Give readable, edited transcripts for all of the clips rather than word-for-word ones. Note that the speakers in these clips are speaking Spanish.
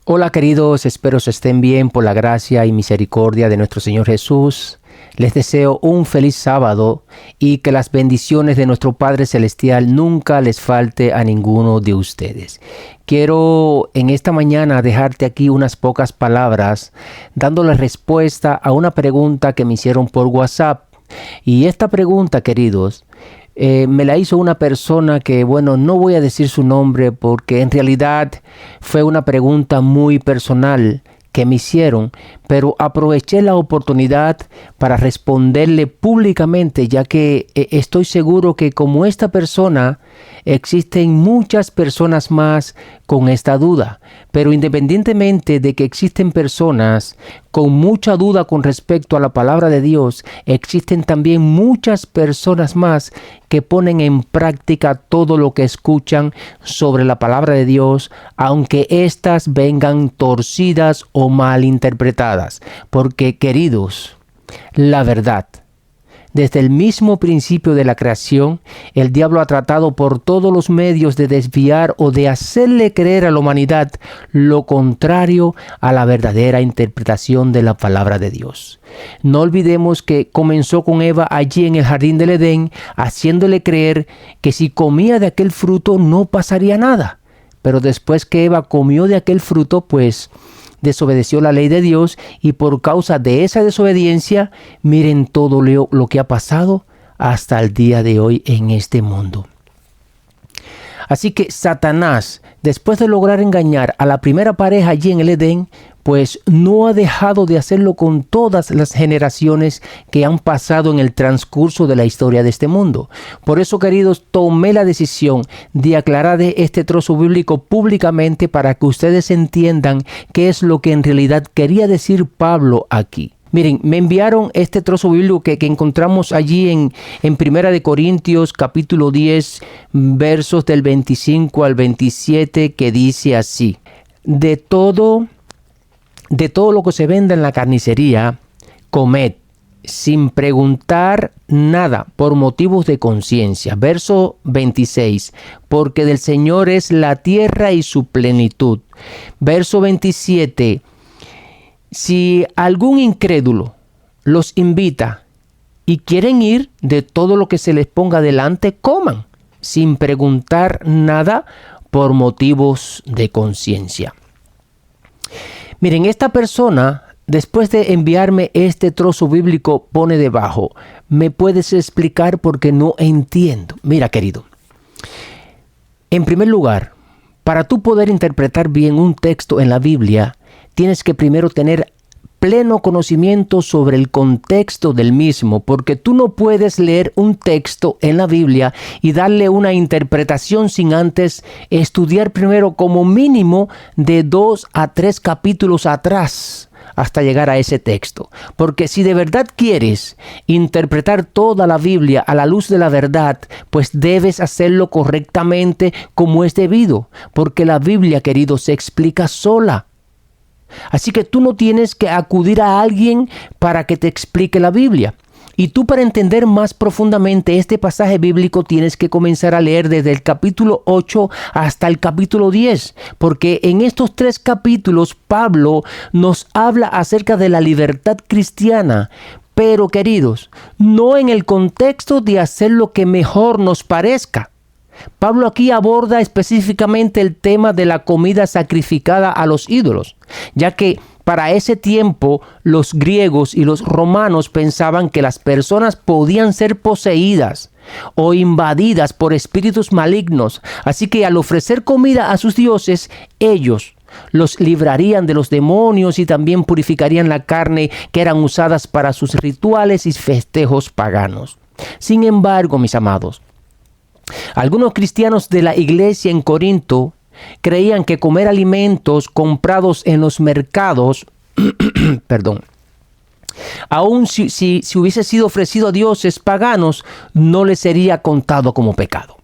Hola queridos, espero se estén bien por la gracia y misericordia de nuestro Señor Jesús. Les deseo un feliz sábado y que las bendiciones de nuestro Padre Celestial nunca les falte a ninguno de ustedes. Quiero en esta mañana dejarte aquí unas pocas palabras dándole respuesta a una pregunta que me hicieron por WhatsApp. Y esta pregunta, queridos, me la hizo una persona que, no voy a decir su nombre porque en realidad fue una pregunta muy personal que me hicieron, pero aproveché la oportunidad para responderle públicamente, ya que estoy seguro que como esta persona, existen muchas personas más con esta duda. Pero independientemente de que existen personas con mucha duda con respecto a la palabra de Dios, existen también muchas personas más que ponen en práctica todo lo que escuchan sobre la palabra de Dios, aunque éstas vengan torcidas o mal interpretadas. Porque, queridos, la verdad, desde el mismo principio de la creación, el diablo ha tratado por todos los medios de desviar o de hacerle creer a la humanidad lo contrario a la verdadera interpretación de la palabra de Dios. No olvidemos que comenzó con Eva allí en el jardín del Edén, haciéndole creer que si comía de aquel fruto no pasaría nada. Pero después que Eva comió de aquel fruto, pues desobedeció la ley de Dios, y por causa de esa desobediencia, miren todo lo que ha pasado hasta el día de hoy en este mundo. Así que Satanás, después de lograr engañar a la primera pareja allí en el Edén, pues no ha dejado de hacerlo con todas las generaciones que han pasado en el transcurso de la historia de este mundo. Por eso, queridos, tomé la decisión de aclarar este trozo bíblico públicamente para que ustedes entiendan qué es lo que en realidad quería decir Pablo aquí. Miren, me enviaron este trozo bíblico que encontramos allí en Primera de Corintios, capítulo 10, versos del 25 al 27, que dice así: De todo lo que se venda en la carnicería, comed, sin preguntar nada por motivos de conciencia. Verso 26, porque del Señor es la tierra y su plenitud. Verso 27, si algún incrédulo los invita y quieren ir, de todo lo que se les ponga delante, coman, sin preguntar nada por motivos de conciencia. Miren, esta persona, después de enviarme este trozo bíblico, pone debajo: ¿me puedes explicar porque no entiendo? Mira, querido, en primer lugar, para tú poder interpretar bien un texto en la Biblia, tienes que primero tener pleno conocimiento sobre el contexto del mismo, porque tú no puedes leer un texto en la Biblia y darle una interpretación sin antes estudiar primero como mínimo de 2 a 3 capítulos atrás hasta llegar a ese texto. Porque si de verdad quieres interpretar toda la Biblia a la luz de la verdad, pues debes hacerlo correctamente como es debido, porque la Biblia, querido, se explica sola. Así que tú no tienes que acudir a alguien para que te explique la Biblia. Y tú, para entender más profundamente este pasaje bíblico, tienes que comenzar a leer desde el capítulo 8 hasta el capítulo 10. Porque en estos 3 capítulos Pablo nos habla acerca de la libertad cristiana. Pero, queridos, no en el contexto de hacer lo que mejor nos parezca. Pablo aquí aborda específicamente el tema de la comida sacrificada a los ídolos, ya que para ese tiempo los griegos y los romanos pensaban que las personas podían ser poseídas o invadidas por espíritus malignos, así que al ofrecer comida a sus dioses, ellos los librarían de los demonios y también purificarían la carne que eran usadas para sus rituales y festejos paganos. Sin embargo, mis amados, algunos cristianos de la iglesia en Corinto creían que comer alimentos comprados en los mercados, aun si hubiese sido ofrecido a dioses paganos, no les sería contado como pecado.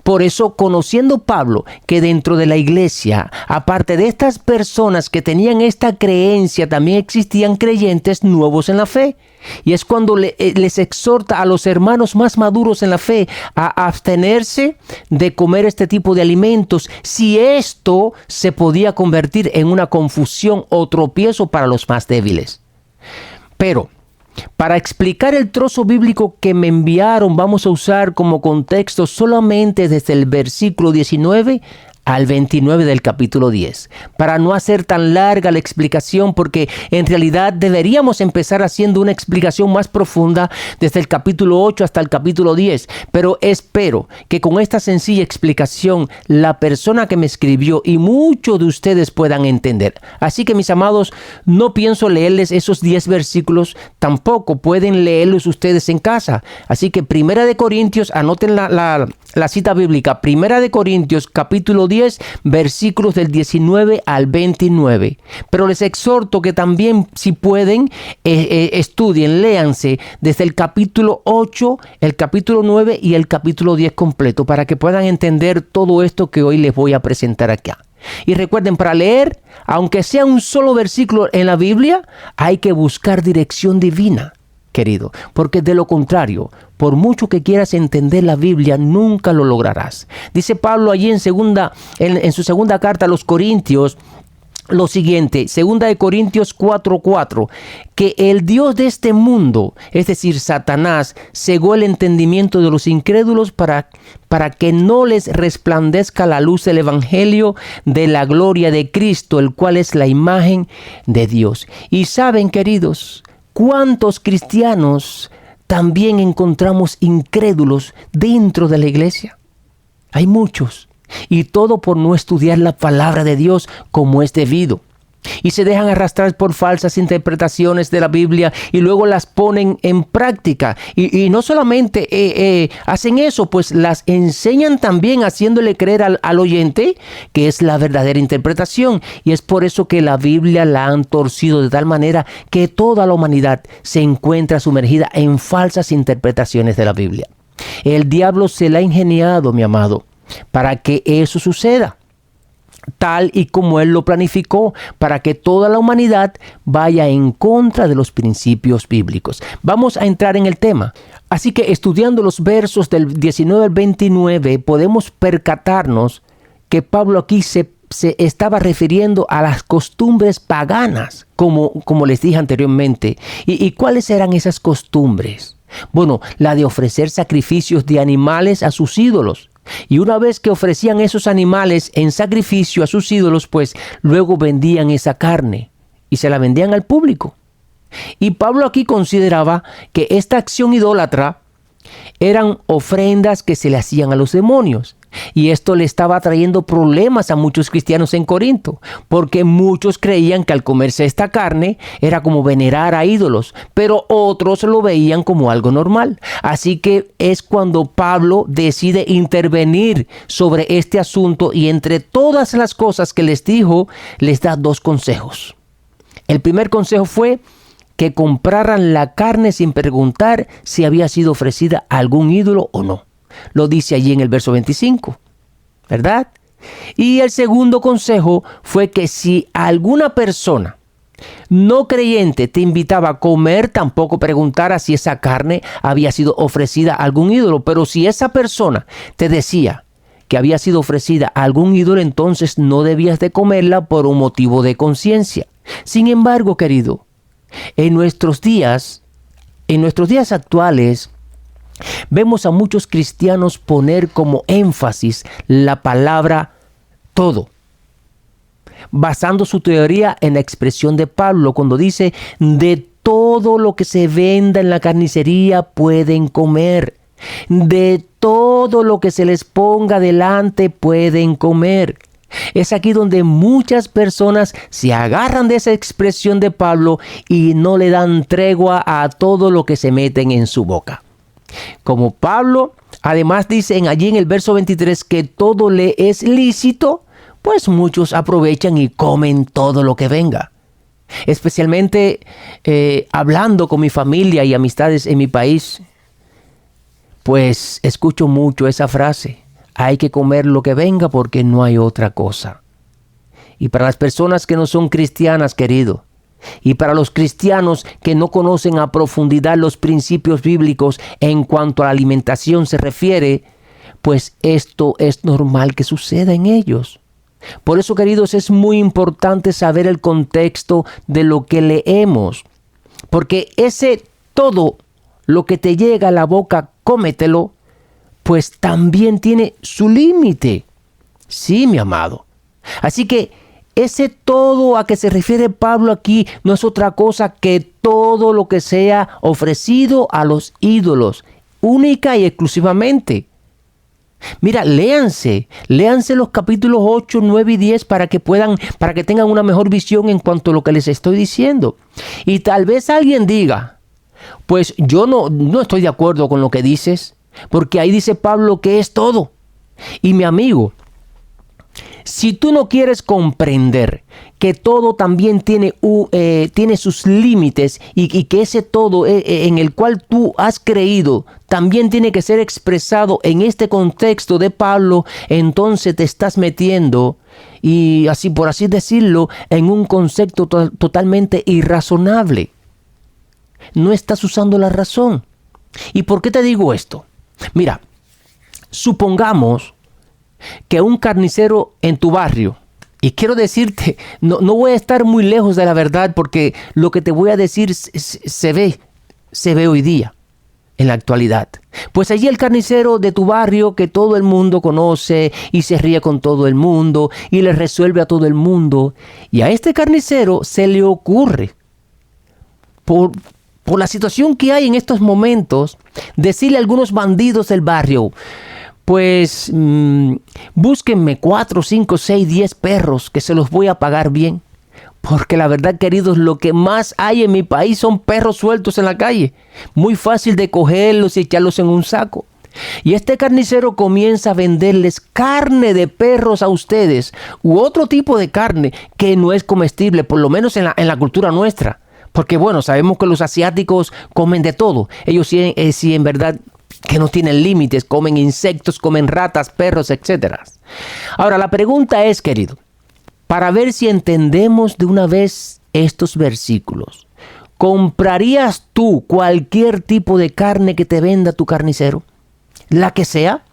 Por eso, conociendo Pablo que dentro de la iglesia, aparte de estas personas que tenían esta creencia, también existían creyentes nuevos en la fe. Y es cuando les exhorta a los hermanos más maduros en la fe a abstenerse de comer este tipo de alimentos, si esto se podía convertir en una confusión o tropiezo para los más débiles. Pero para explicar el trozo bíblico que me enviaron, vamos a usar como contexto solamente desde el versículo 19 al 29 del capítulo 10, para no hacer tan larga la explicación, porque en realidad deberíamos empezar haciendo una explicación más profunda desde el capítulo 8 hasta el capítulo 10, pero espero que con esta sencilla explicación la persona que me escribió y muchos de ustedes puedan entender. Así que, mis amados, no pienso leerles esos 10 versículos, tampoco pueden leerlos ustedes en casa. Así que Primera de Corintios, anoten la cita bíblica, Primera de Corintios capítulo 10, versículos del 19 al 29. Pero les exhorto que también, si pueden, estudien, léanse desde el capítulo 8, el capítulo 9 y el capítulo 10 completo, para que puedan entender todo esto que hoy les voy a presentar acá. Y recuerden, para leer, aunque sea un solo versículo en la Biblia, hay que buscar dirección divina, querido, porque de lo contrario, por mucho que quieras entender la Biblia, nunca lo lograrás. Dice Pablo allí en su segunda carta a los Corintios lo siguiente, 2 de Corintios 4:4, que el Dios de este mundo, es decir, Satanás, cegó el entendimiento de los incrédulos para que no les resplandezca la luz del evangelio de la gloria de Cristo, el cual es la imagen de Dios. Y saben, queridos, ¿cuántos cristianos también encontramos incrédulos dentro de la iglesia? Hay muchos. Y todo por no estudiar la palabra de Dios como es debido. Y se dejan arrastrar por falsas interpretaciones de la Biblia y luego las ponen en práctica. Y no solamente hacen eso, pues las enseñan también haciéndole creer al oyente que es la verdadera interpretación. Y es por eso que la Biblia la han torcido de tal manera que toda la humanidad se encuentra sumergida en falsas interpretaciones de la Biblia. El diablo se la ha ingeniado, mi amado, para que eso suceda, tal y como él lo planificó, para que toda la humanidad vaya en contra de los principios bíblicos. Vamos a entrar en el tema. Así que estudiando los versos del 19 al 29, podemos percatarnos que Pablo aquí se estaba refiriendo a las costumbres paganas, como les dije anteriormente. ¿Y cuáles eran esas costumbres? Bueno, la de ofrecer sacrificios de animales a sus ídolos. Y una vez que ofrecían esos animales en sacrificio a sus ídolos, pues luego vendían esa carne y se la vendían al público. Y Pablo aquí consideraba que esta acción idólatra eran ofrendas que se le hacían a los demonios. Y esto le estaba trayendo problemas a muchos cristianos en Corinto, porque muchos creían que al comerse esta carne era como venerar a ídolos, pero otros lo veían como algo normal. Así que es cuando Pablo decide intervenir sobre este asunto y entre todas las cosas que les dijo, les da 2 consejos. El primer consejo fue que compraran la carne sin preguntar si había sido ofrecida a algún ídolo o no. Lo dice allí en el verso 25, ¿verdad? Y el segundo consejo fue que si alguna persona no creyente te invitaba a comer, tampoco preguntara si esa carne había sido ofrecida a algún ídolo. Pero si esa persona te decía que había sido ofrecida a algún ídolo, entonces no debías de comerla por un motivo de conciencia. Sin embargo, querido, en nuestros días actuales, vemos a muchos cristianos poner como énfasis la palabra todo, basando su teoría en la expresión de Pablo cuando dice: de todo lo que se venda en la carnicería pueden comer, de todo lo que se les ponga delante pueden comer. Es aquí donde muchas personas se agarran de esa expresión de Pablo y no le dan tregua a todo lo que se meten en su boca. Como Pablo además dice allí en el verso 23 que todo le es lícito, pues muchos aprovechan y comen todo lo que venga. Especialmente hablando con mi familia y amistades en mi país, pues escucho mucho esa frase: hay que comer lo que venga porque no hay otra cosa. Y para las personas que no son cristianas, querido, y para los cristianos que no conocen a profundidad los principios bíblicos en cuanto a la alimentación se refiere, pues esto es normal que suceda en ellos. Por eso, queridos, es muy importante saber el contexto de lo que leemos, porque ese todo lo que te llega a la boca, cómetelo, pues también tiene su límite. Sí, mi amado. Así que ese todo a que se refiere Pablo aquí no es otra cosa que todo lo que sea ofrecido a los ídolos, única y exclusivamente. Mira, léanse los capítulos 8, 9 y 10 para que tengan una mejor visión en cuanto a lo que les estoy diciendo. Y tal vez alguien diga, pues yo no estoy de acuerdo con lo que dices, porque ahí dice Pablo que es todo. Y mi amigo, si tú no quieres comprender que todo también tiene sus límites y que ese todo en el cual tú has creído también tiene que ser expresado en este contexto de Pablo, entonces te estás metiendo, y así por así decirlo, en un concepto totalmente irrazonable. No estás usando la razón. ¿Y por qué te digo esto? Mira, supongamos que un carnicero en tu barrio, y quiero decirte, no voy a estar muy lejos de la verdad porque lo que te voy a decir se ve hoy día, en la actualidad. Pues allí el carnicero de tu barrio que todo el mundo conoce y se ríe con todo el mundo y le resuelve a todo el mundo, y a este carnicero se le ocurre, por la situación que hay en estos momentos, decirle a algunos bandidos del barrio, pues búsquenme 4, 5, 6, 10 perros que se los voy a pagar bien. Porque la verdad, queridos, lo que más hay en mi país son perros sueltos en la calle. Muy fácil de cogerlos y echarlos en un saco. Y este carnicero comienza a venderles carne de perros a ustedes, u otro tipo de carne que no es comestible, por lo menos en la cultura nuestra. Porque bueno, sabemos que los asiáticos comen de todo. Ellos sí en verdad que no tienen límites, comen insectos, comen ratas, perros, etc. Ahora, la pregunta es, querido, para ver si entendemos de una vez estos versículos, ¿comprarías tú cualquier tipo de carne que te venda tu carnicero? La que sea.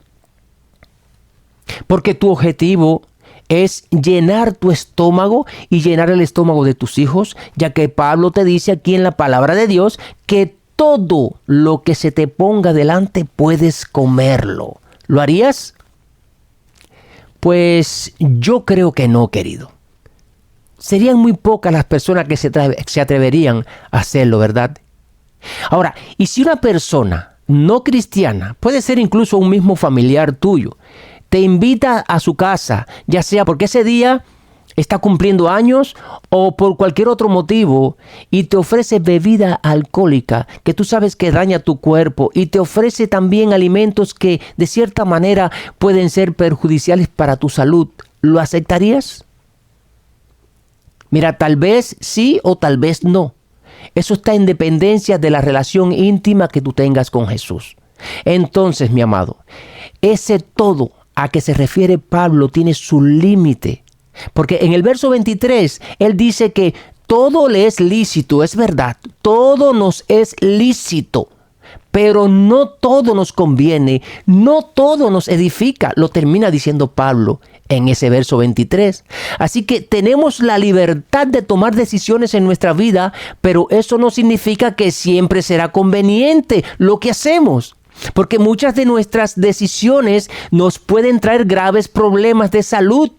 Porque tu objetivo es llenar tu estómago y llenar el estómago de tus hijos, ya que Pablo te dice aquí en la palabra de Dios que todo lo que se te ponga delante puedes comerlo. ¿Lo harías? Pues yo creo que no, querido. Serían muy pocas las personas que se atreverían a hacerlo, ¿verdad? Ahora, ¿y si una persona no cristiana, puede ser incluso un mismo familiar tuyo, te invita a su casa, ya sea porque ese día está cumpliendo años o por cualquier otro motivo, y te ofrece bebida alcohólica que tú sabes que daña tu cuerpo, y te ofrece también alimentos que de cierta manera pueden ser perjudiciales para tu salud, ¿lo aceptarías? Mira, tal vez sí o tal vez no. Eso está en dependencia de la relación íntima que tú tengas con Jesús. Entonces, mi amado, ese todo a que se refiere Pablo tiene su límite. Porque en el verso 23, él dice que todo le es lícito, es verdad, todo nos es lícito, pero no todo nos conviene, no todo nos edifica, lo termina diciendo Pablo en ese verso 23. Así que tenemos la libertad de tomar decisiones en nuestra vida, pero eso no significa que siempre será conveniente lo que hacemos. Porque muchas de nuestras decisiones nos pueden traer graves problemas de salud.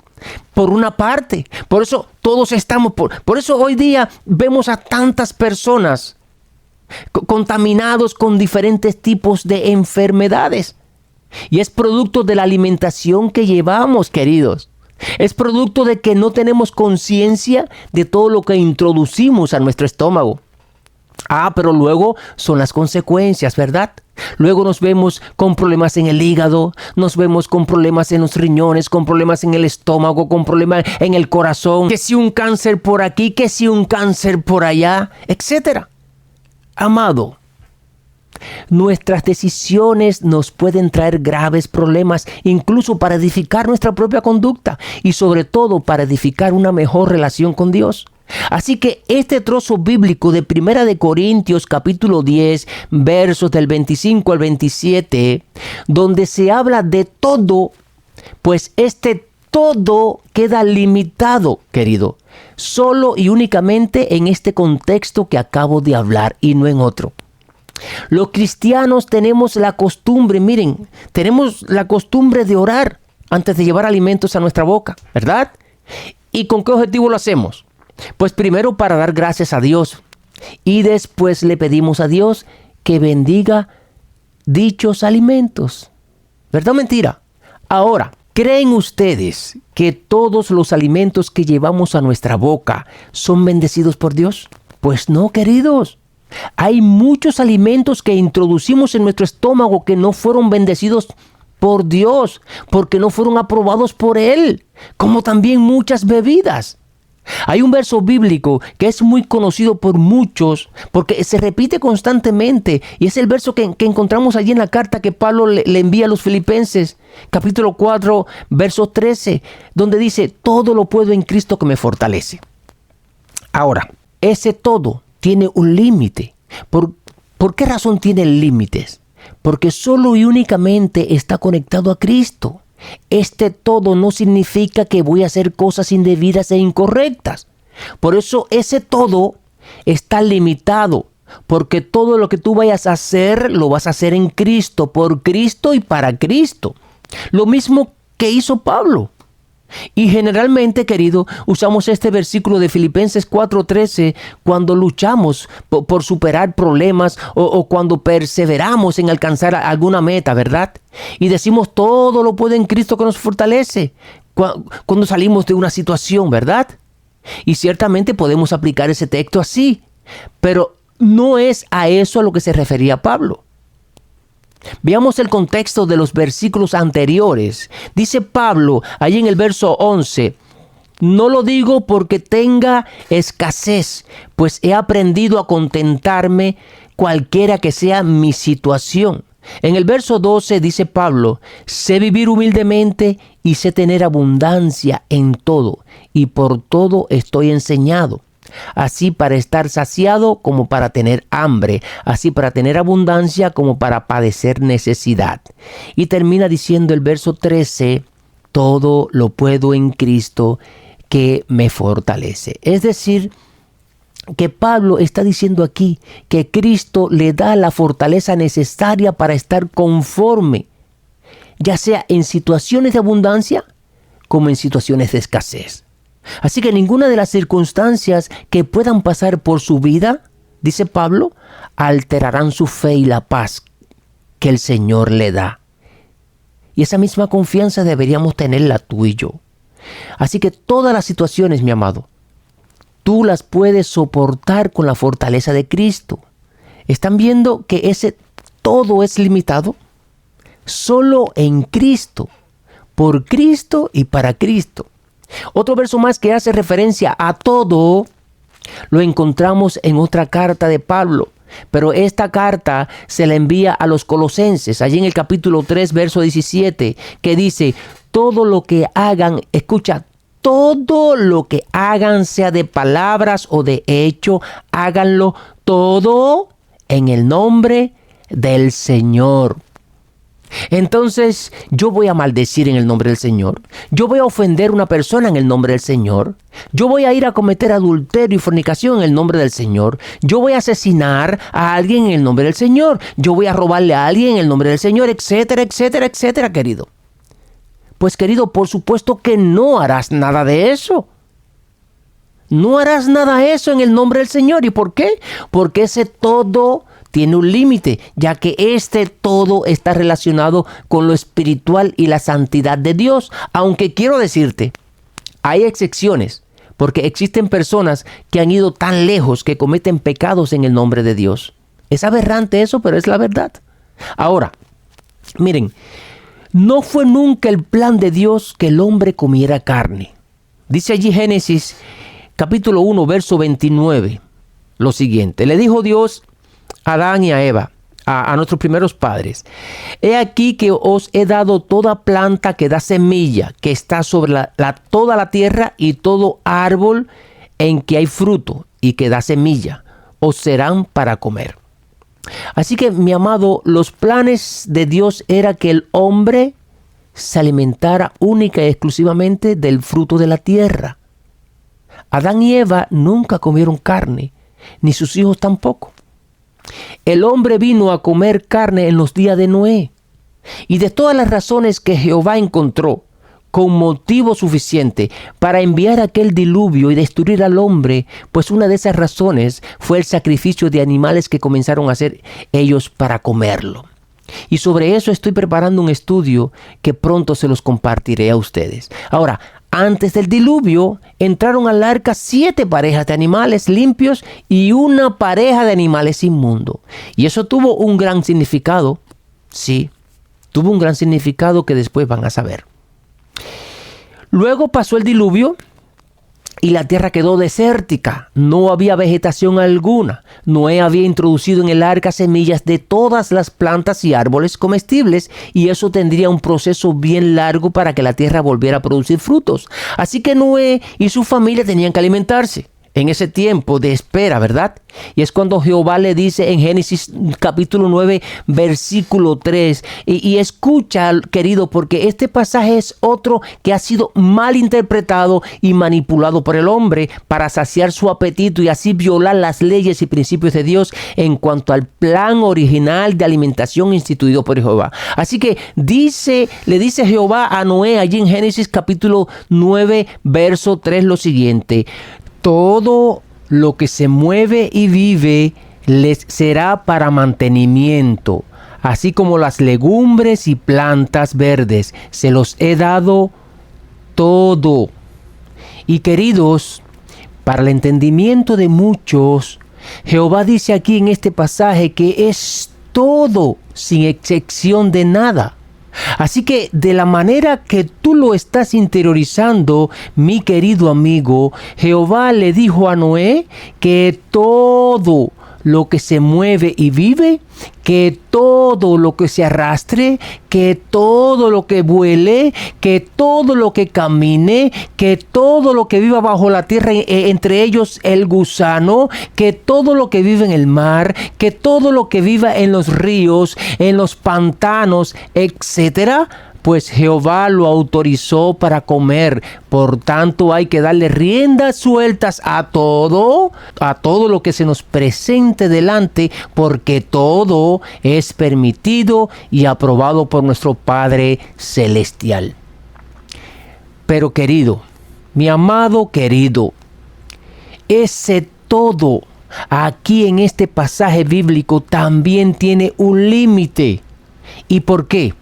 Por una parte, por eso todos estamos, por eso hoy día vemos a tantas personas contaminados con diferentes tipos de enfermedades. Y es producto de la alimentación que llevamos, queridos. Es producto de que no tenemos conciencia de todo lo que introducimos a nuestro estómago. Pero luego son las consecuencias, ¿verdad? Luego nos vemos con problemas en el hígado, nos vemos con problemas en los riñones, con problemas en el estómago, con problemas en el corazón, que si un cáncer por aquí, que si un cáncer por allá, etc. Amado, Nuestras decisiones nos pueden traer graves problemas, incluso para edificar nuestra propia conducta y sobre todo para edificar una mejor relación con Dios. Así que este trozo bíblico de 1 Corintios capítulo 10, versos del 25 al 27, donde se habla de todo, pues este todo queda limitado, querido, solo y únicamente en este contexto que acabo de hablar y no en otro. Los cristianos tenemos la costumbre, tenemos la costumbre de orar antes de llevar alimentos a nuestra boca, ¿verdad? ¿Y con qué objetivo lo hacemos? Pues primero para dar gracias a Dios y después le pedimos a Dios que bendiga dichos alimentos. ¿Verdad o mentira? Ahora, ¿creen ustedes que todos los alimentos que llevamos a nuestra boca son bendecidos por Dios? Pues no, queridos. Hay muchos alimentos que introducimos en nuestro estómago que no fueron bendecidos por Dios, porque no fueron aprobados por Él, como también muchas bebidas. Hay un verso bíblico que es muy conocido por muchos porque se repite constantemente y es el verso que encontramos allí en la carta que Pablo le envía a los Filipenses, capítulo 4, verso 13, donde dice: todo lo puedo en Cristo que me fortalece. Ahora, ese todo tiene un límite. ¿Por qué razón tiene límites? Porque solo y únicamente está conectado a Cristo. Este todo no significa que voy a hacer cosas indebidas e incorrectas. Por eso ese todo está limitado, porque todo lo que tú vayas a hacer, lo vas a hacer en Cristo, por Cristo y para Cristo. Lo mismo que hizo Pablo. Y generalmente, querido, usamos este versículo de Filipenses 4:13 cuando luchamos por superar problemas o cuando perseveramos en alcanzar alguna meta, ¿verdad? Y decimos: todo lo puedo en Cristo que nos fortalece cuando salimos de una situación, ¿verdad? Y ciertamente podemos aplicar ese texto así, pero no es a eso a lo que se refería Pablo. Veamos el contexto de los versículos anteriores. Dice Pablo, ahí en el verso 11, no lo digo porque tenga escasez, pues he aprendido a contentarme cualquiera que sea mi situación. En el verso 12 dice Pablo, sé vivir humildemente y sé tener abundancia en todo, y por todo estoy enseñado. Así para estar saciado como para tener hambre, así para tener abundancia como para padecer necesidad. Y termina diciendo el verso 13, todo lo puedo en Cristo que me fortalece. Es decir, que Pablo está diciendo aquí que Cristo le da la fortaleza necesaria para estar conforme, ya sea en situaciones de abundancia como en situaciones de escasez. Así que ninguna de las circunstancias que puedan pasar por su vida, dice Pablo, alterarán su fe y la paz que el Señor le da. Y esa misma confianza deberíamos tenerla tú y yo. Así que todas las situaciones, mi amado, tú las puedes soportar con la fortaleza de Cristo. ¿Están viendo que ese todo es limitado? Solo en Cristo, por Cristo y para Cristo. Otro verso más que hace referencia a todo lo encontramos en otra carta de Pablo, pero esta carta se la envía a los Colosenses, allí en el capítulo 3, verso 17, que dice: todo lo que hagan, escucha, todo lo que hagan, sea de palabras o de hecho, háganlo todo en el nombre del Señor. Entonces, yo voy a maldecir en el nombre del Señor. Yo voy a ofender a una persona en el nombre del Señor. Yo voy a ir a cometer adulterio y fornicación en el nombre del Señor. Yo voy a asesinar a alguien en el nombre del Señor. Yo voy a robarle a alguien en el nombre del Señor, etcétera, etcétera, etcétera, querido. Pues, querido, por supuesto que no harás nada de eso. No harás nada de eso en el nombre del Señor. ¿Y por qué? Porque ese todo tiene un límite, ya que este todo está relacionado con lo espiritual y la santidad de Dios. Aunque quiero decirte, hay excepciones, porque existen personas que han ido tan lejos que cometen pecados en el nombre de Dios. Es aberrante eso, pero es la verdad. Ahora, miren, no fue nunca el plan de Dios que el hombre comiera carne. Dice allí Génesis capítulo 1, verso 29, lo siguiente: le dijo Dios a Adán y a Eva: a nuestros primeros padres: he aquí que os he dado toda planta que da semilla, que está sobre toda la tierra, y todo árbol en que hay fruto y que da semilla, os serán para comer. Así que, mi amado, los planes de Dios era que el hombre se alimentara única y exclusivamente del fruto de la tierra. Adán y Eva nunca comieron carne, ni sus hijos tampoco. El hombre vino a comer carne en los días de Noé. Y de todas las razones que Jehová encontró con motivo suficiente para enviar aquel diluvio y destruir al hombre, pues una de esas razones fue el sacrificio de animales que comenzaron a hacer ellos para comerlo. Y sobre eso estoy preparando un estudio que pronto se los compartiré a ustedes. Ahora, antes del diluvio entraron al arca 7 parejas de animales limpios y una pareja de animales inmundos. Y eso tuvo un gran significado. Sí, tuvo un gran significado que después van a saber. Luego pasó el diluvio y la tierra quedó desértica. No había vegetación alguna. Noé había introducido en el arca semillas de todas las plantas y árboles comestibles, y eso tendría un proceso bien largo para que la tierra volviera a producir frutos. Así que Noé y su familia tenían que alimentarse en ese tiempo de espera, ¿verdad? Y es cuando Jehová le dice en Génesis capítulo 9, versículo 3. Y escucha, querido, porque este pasaje es otro que ha sido mal interpretado y manipulado por el hombre para saciar su apetito y así violar las leyes y principios de Dios en cuanto al plan original de alimentación instituido por Jehová. Así que le dice Jehová a Noé allí en Génesis capítulo 9, verso 3 lo siguiente: todo lo que se mueve y vive les será para mantenimiento, así como las legumbres y plantas verdes. Se los he dado todo. Y queridos, para el entendimiento de muchos, Jehová dice aquí en este pasaje que es todo, sin excepción de nada. Así que de la manera que tú lo estás interiorizando, mi querido amigo, Jehová le dijo a Noé que todo lo que se mueve y vive, que todo lo que se arrastre, que todo lo que vuele, que todo lo que camine, que todo lo que viva bajo la tierra, entre ellos el gusano, que todo lo que vive en el mar, que todo lo que viva en los ríos, en los pantanos, etcétera, pues Jehová lo autorizó para comer. Por tanto, hay que darle riendas sueltas a todo lo que se nos presente delante, porque todo es permitido y aprobado por nuestro Padre Celestial. Pero querido, mi amado querido, ese todo aquí en este pasaje bíblico también tiene un límite. ¿Y por qué?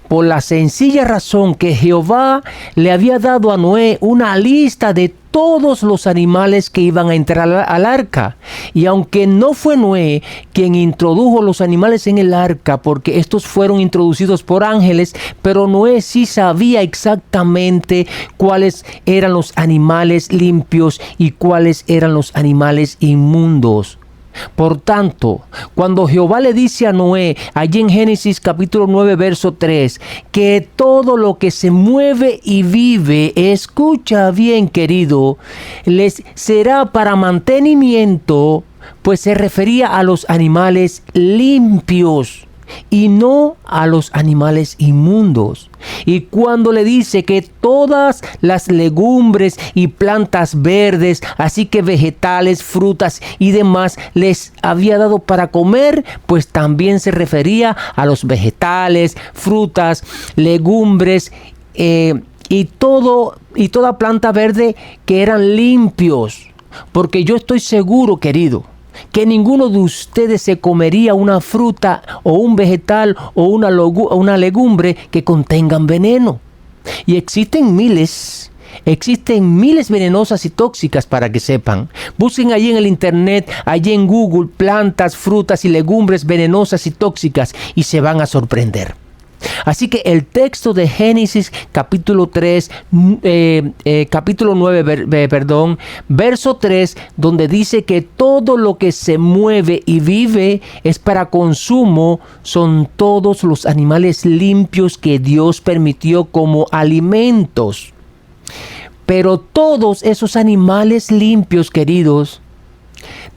Por la sencilla razón que Jehová le había dado a Noé una lista de todos los animales que iban a entrar al arca. Y aunque no fue Noé quien introdujo los animales en el arca, porque estos fueron introducidos por ángeles, pero Noé sí sabía exactamente cuáles eran los animales limpios y cuáles eran los animales inmundos. Por tanto, cuando Jehová le dice a Noé, allí en Génesis capítulo 9, verso 3, que todo lo que se mueve y vive, escucha bien, querido, les será para mantenimiento, pues se refería a los animales limpios y no a los animales inmundos. Y cuando le dice que todas las legumbres y plantas verdes, así que vegetales, frutas y demás, les había dado para comer, pues también se refería a los vegetales, frutas, legumbres y toda planta verde que eran limpios. Porque yo estoy seguro, querido, que ninguno de ustedes se comería una fruta o un vegetal o una legumbre que contengan veneno. Y existen miles venenosas y tóxicas, para que sepan. Busquen allí en el internet, allí en Google, plantas, frutas y legumbres venenosas y tóxicas, y se van a sorprender. Así que el texto de Génesis capítulo 9, verso 3, donde dice que todo lo que se mueve y vive es para consumo, son todos los animales limpios que Dios permitió como alimentos. Pero todos esos animales limpios, queridos,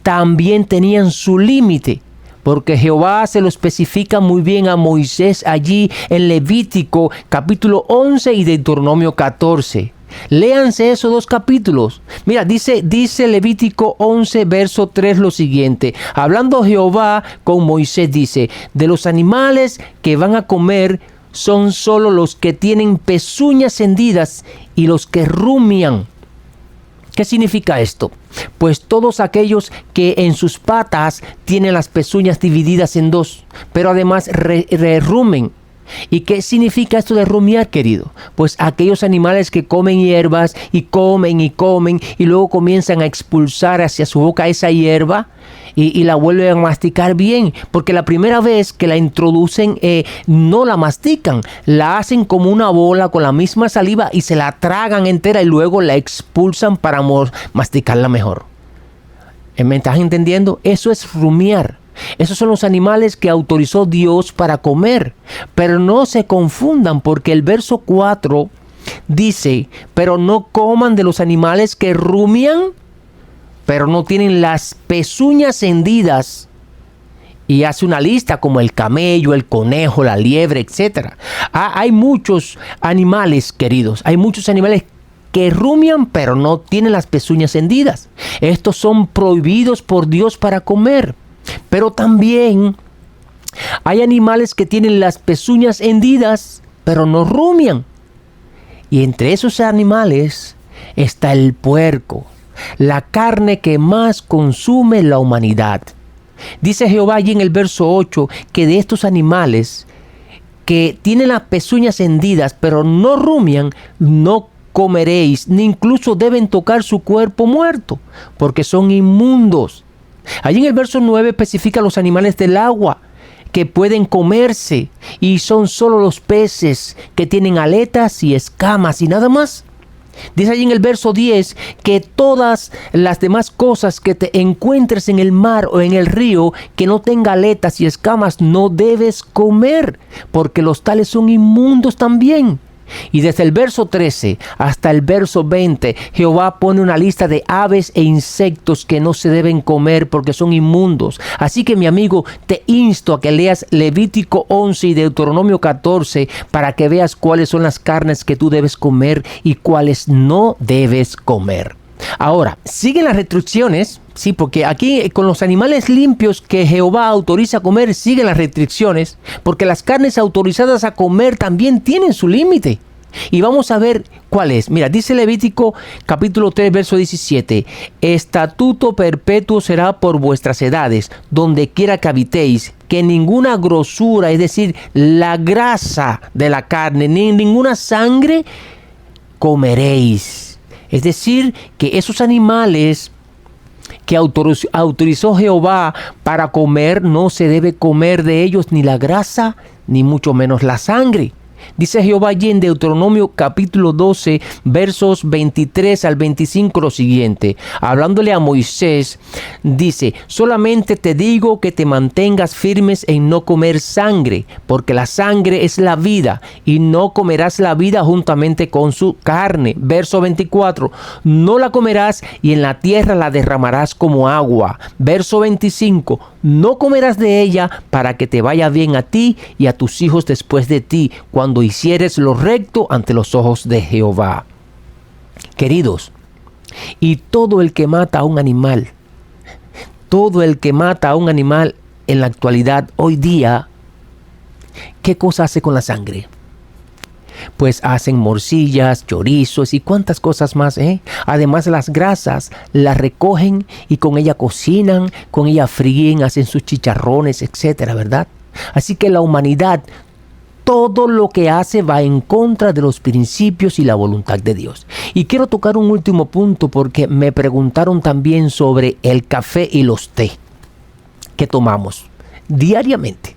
también tenían su límite, porque Jehová se lo especifica muy bien a Moisés allí en Levítico capítulo 11 y Deuteronomio 14. Léanse esos dos capítulos. Mira, dice Levítico 11, verso 3 lo siguiente. Hablando Jehová con Moisés, dice: de los animales que van a comer son solo los que tienen pezuñas hendidas y los que rumian. ¿Qué significa esto? Pues todos aquellos que en sus patas tienen las pezuñas divididas en dos, pero además rumen. ¿Y qué significa esto de rumiar, querido? Pues aquellos animales que comen hierbas y comen y luego comienzan a expulsar hacia su boca esa hierba y la vuelven a masticar bien, porque la primera vez que la introducen no la mastican, la hacen como una bola con la misma saliva y se la tragan entera y luego la expulsan para masticarla mejor. ¿Me estás entendiendo? Eso es rumiar. Esos son los animales que autorizó Dios para comer. Pero no se confundan, porque el verso 4 dice: pero no coman de los animales que rumian, pero no tienen las pezuñas hendidas. Y hace una lista como el camello, el conejo, la liebre, etc. Hay muchos animales, queridos. Hay muchos animales que rumian, pero no tienen las pezuñas hendidas. Estos son prohibidos por Dios para comer. Pero también hay animales que tienen las pezuñas hendidas, pero no rumian. Y entre esos animales está el puerco, la carne que más consume la humanidad. Dice Jehová allí en el verso 8 que de estos animales que tienen las pezuñas hendidas, pero no rumian, no comeréis, ni incluso deben tocar su cuerpo muerto, porque son inmundos. Allí en el verso 9 especifica los animales del agua que pueden comerse, y son solo los peces que tienen aletas y escamas y nada más. Dice allí en el verso 10 que todas las demás cosas que te encuentres en el mar o en el río que no tenga aletas y escamas no debes comer, porque los tales son inmundos también. Y desde el verso 13 hasta el verso 20, Jehová pone una lista de aves e insectos que no se deben comer porque son inmundos. Así que, mi amigo, te insto a que leas Levítico 11 y Deuteronomio 14 para que veas cuáles son las carnes que tú debes comer y cuáles no debes comer. Ahora, siguen las restricciones, sí, porque aquí con los animales limpios que Jehová autoriza a comer, siguen las restricciones, porque las carnes autorizadas a comer también tienen su límite. Y vamos a ver cuál es. Mira, dice Levítico capítulo 3, verso 17: estatuto perpetuo será por vuestras edades, donde quiera que habitéis, que ninguna grosura, es decir, la grasa de la carne, ni ninguna sangre comeréis. Es decir, que esos animales que autorizó Jehová para comer, no se debe comer de ellos ni la grasa, ni mucho menos la sangre. Dice Jehová allí en Deuteronomio capítulo 12, versos 23 al 25 lo siguiente. Hablándole a Moisés, dice: solamente te digo que te mantengas firmes en no comer sangre, porque la sangre es la vida, y no comerás la vida juntamente con su carne. Verso 24, no la comerás y en la tierra la derramarás como agua. Verso 25, no comerás de ella para que te vaya bien a ti y a tus hijos después de ti, cuando hicieres lo recto ante los ojos de Jehová. Queridos, y todo el que mata a un animal, en la actualidad, hoy día, ¿qué cosa hace con la sangre? Pues hacen morcillas, chorizos y cuántas cosas más, Además, las grasas las recogen y con ella cocinan, con ella fríen, hacen sus chicharrones, etcétera, ¿verdad? Así que la humanidad, todo lo que hace va en contra de los principios y la voluntad de Dios. Y quiero tocar un último punto, porque me preguntaron también sobre el café y los té que tomamos diariamente.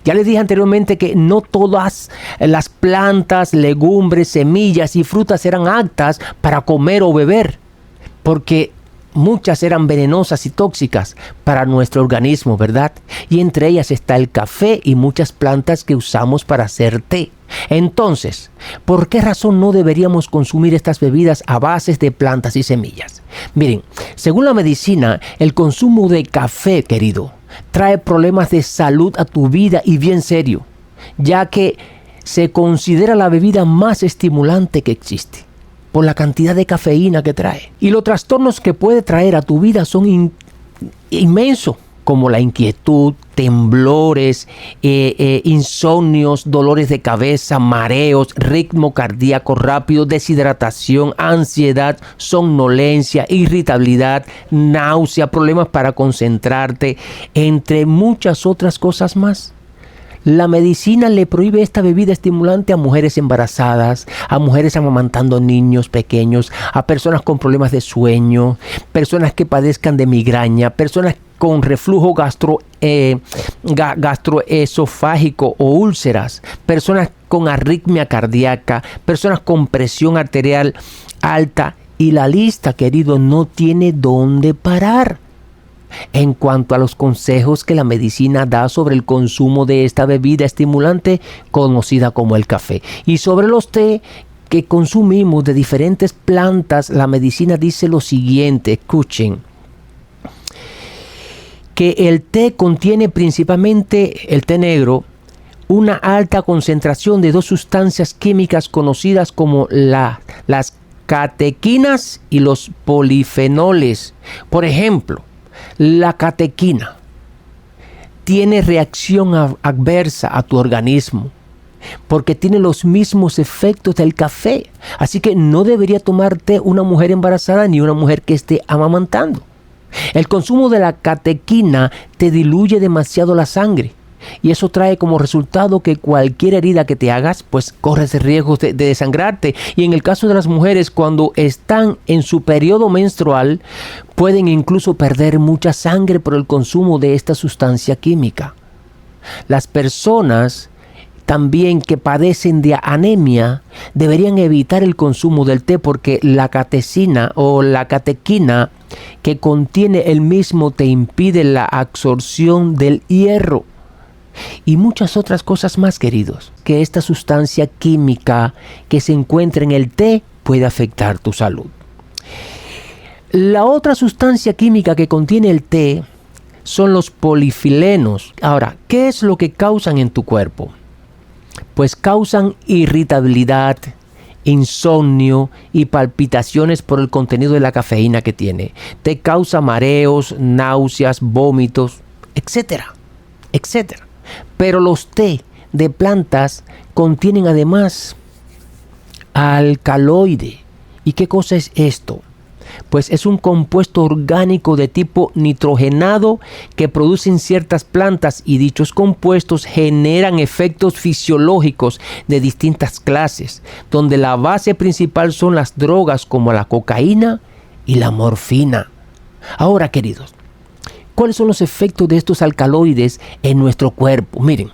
Ya les dije anteriormente que no todas las plantas, legumbres, semillas y frutas eran aptas para comer o beber, porque muchas eran venenosas y tóxicas para nuestro organismo, ¿verdad? Y entre ellas está el café y muchas plantas que usamos para hacer té. Entonces, ¿por qué razón no deberíamos consumir estas bebidas a base de plantas y semillas? Miren, según la medicina, el consumo de café, querido, trae problemas de salud a tu vida y bien serio, ya que se considera la bebida más estimulante que existe por la cantidad de cafeína que trae. Y los trastornos que puede traer a tu vida son inmensos, como la inquietud, temblores, insomnios, dolores de cabeza, mareos, ritmo cardíaco rápido, deshidratación, ansiedad, somnolencia, irritabilidad, náusea, problemas para concentrarte, entre muchas otras cosas más. La medicina le prohíbe esta bebida estimulante a mujeres embarazadas, a mujeres amamantando niños pequeños, a personas con problemas de sueño, personas que padezcan de migraña, personas con reflujo gastroesofágico o úlceras, personas con arritmia cardíaca, personas con presión arterial alta, y la lista, querido, no tiene dónde parar. En cuanto a los consejos que la medicina da sobre el consumo de esta bebida estimulante conocida como el café, y sobre los té que consumimos de diferentes plantas, la medicina dice lo siguiente, escuchen, que el té contiene principalmente, el té negro, una alta concentración de dos sustancias químicas conocidas como las catequinas y los polifenoles. Por ejemplo, la catequina tiene reacción adversa a tu organismo porque tiene los mismos efectos del café. Así que no debería tomar té una mujer embarazada ni una mujer que esté amamantando. El consumo de la catequina te diluye demasiado la sangre. Y eso trae como resultado que cualquier herida que te hagas, pues corres el riesgo de desangrarte. Y en el caso de las mujeres, cuando están en su periodo menstrual, pueden incluso perder mucha sangre por el consumo de esta sustancia química. Las personas también que padecen de anemia deberían evitar el consumo del té porque la catecina o la catequina que contiene el mismo te impide la absorción del hierro. Y muchas otras cosas más, queridos, que esta sustancia química que se encuentra en el té puede afectar tu salud. La otra sustancia química que contiene el té son los polifilenos. Ahora, ¿qué es lo que causan en tu cuerpo? Pues causan irritabilidad, insomnio y palpitaciones por el contenido de la cafeína que tiene. Te causa mareos, náuseas, vómitos, etcétera, etcétera. Pero los té de plantas contienen además alcaloide. ¿Y qué cosa es esto? Pues es un compuesto orgánico de tipo nitrogenado que producen ciertas plantas y dichos compuestos generan efectos fisiológicos de distintas clases, donde la base principal son las drogas como la cocaína y la morfina. Ahora, queridos, ¿cuáles son los efectos de estos alcaloides en nuestro cuerpo? Miren,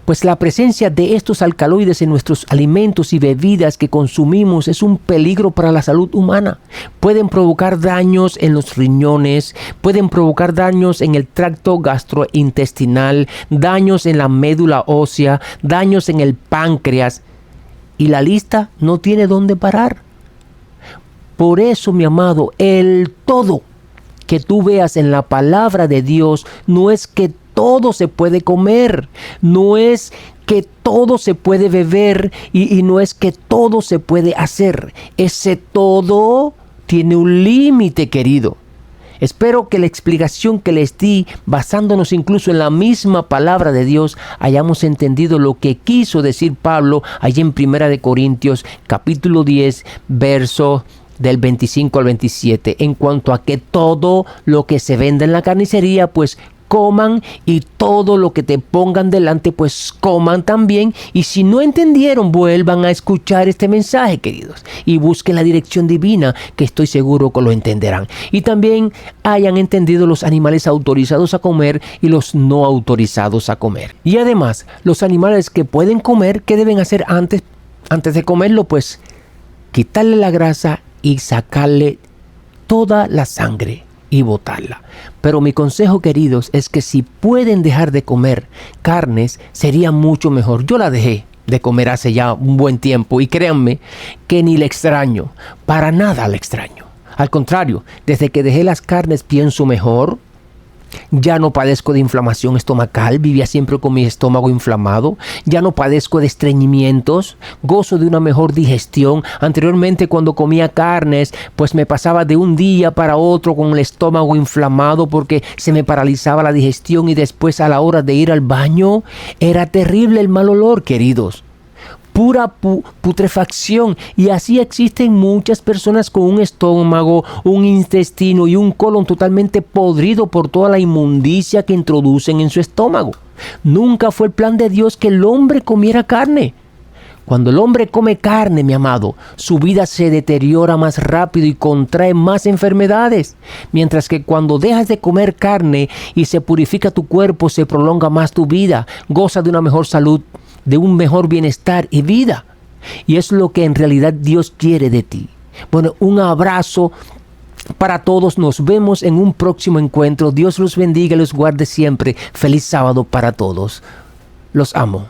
pues la presencia de estos alcaloides en nuestros alimentos y bebidas que consumimos es un peligro para la salud humana. Pueden provocar daños en los riñones, pueden provocar daños en el tracto gastrointestinal, daños en la médula ósea, daños en el páncreas. Y la lista no tiene dónde parar. Por eso, mi amado, el todo que tú veas en la palabra de Dios no es que todo se puede comer, no es que todo se puede beber y no es que todo se puede hacer. Ese todo tiene un límite, querido. Espero que la explicación que les di, basándonos incluso en la misma palabra de Dios, hayamos entendido lo que quiso decir Pablo allí en 1 Corintios capítulo 10, verso del 25 al 27, en cuanto a que todo lo que se vende en la carnicería, pues coman, y todo lo que te pongan delante, pues coman también. Y si no entendieron, vuelvan a escuchar este mensaje, queridos, y busquen la dirección divina, que estoy seguro que lo entenderán. Y también hayan entendido los animales autorizados a comer y los no autorizados a comer. Y además, los animales que pueden comer, ¿qué deben hacer antes de comerlo? Pues quitarle la grasa y sacarle toda la sangre y botarla. Pero mi consejo, queridos, es que si pueden dejar de comer carnes, sería mucho mejor. Yo la dejé de comer hace ya un buen tiempo y créanme que ni la extraño, para nada la extraño. Al contrario, desde que dejé las carnes pienso mejor. Ya no padezco de inflamación estomacal, vivía siempre con mi estómago inflamado. Ya no padezco de estreñimientos, gozo de una mejor digestión. Anteriormente, cuando comía carnes, pues me pasaba de un día para otro con el estómago inflamado porque se me paralizaba la digestión, y después a la hora de ir al baño era terrible el mal olor, queridos. Pura putrefacción. Y así existen muchas personas con un estómago, un intestino y un colon totalmente podrido por toda la inmundicia que introducen en su estómago. Nunca fue el plan de Dios que el hombre comiera carne. Cuando el hombre come carne, mi amado, su vida se deteriora más rápido y contrae más enfermedades. Mientras que cuando dejas de comer carne y se purifica tu cuerpo, se prolonga más tu vida, goza de una mejor salud, de un mejor bienestar y vida. Y es lo que en realidad Dios quiere de ti. Bueno, un abrazo para todos. Nos vemos en un próximo encuentro. Dios los bendiga y los guarde siempre. Feliz sábado para todos. Los amo.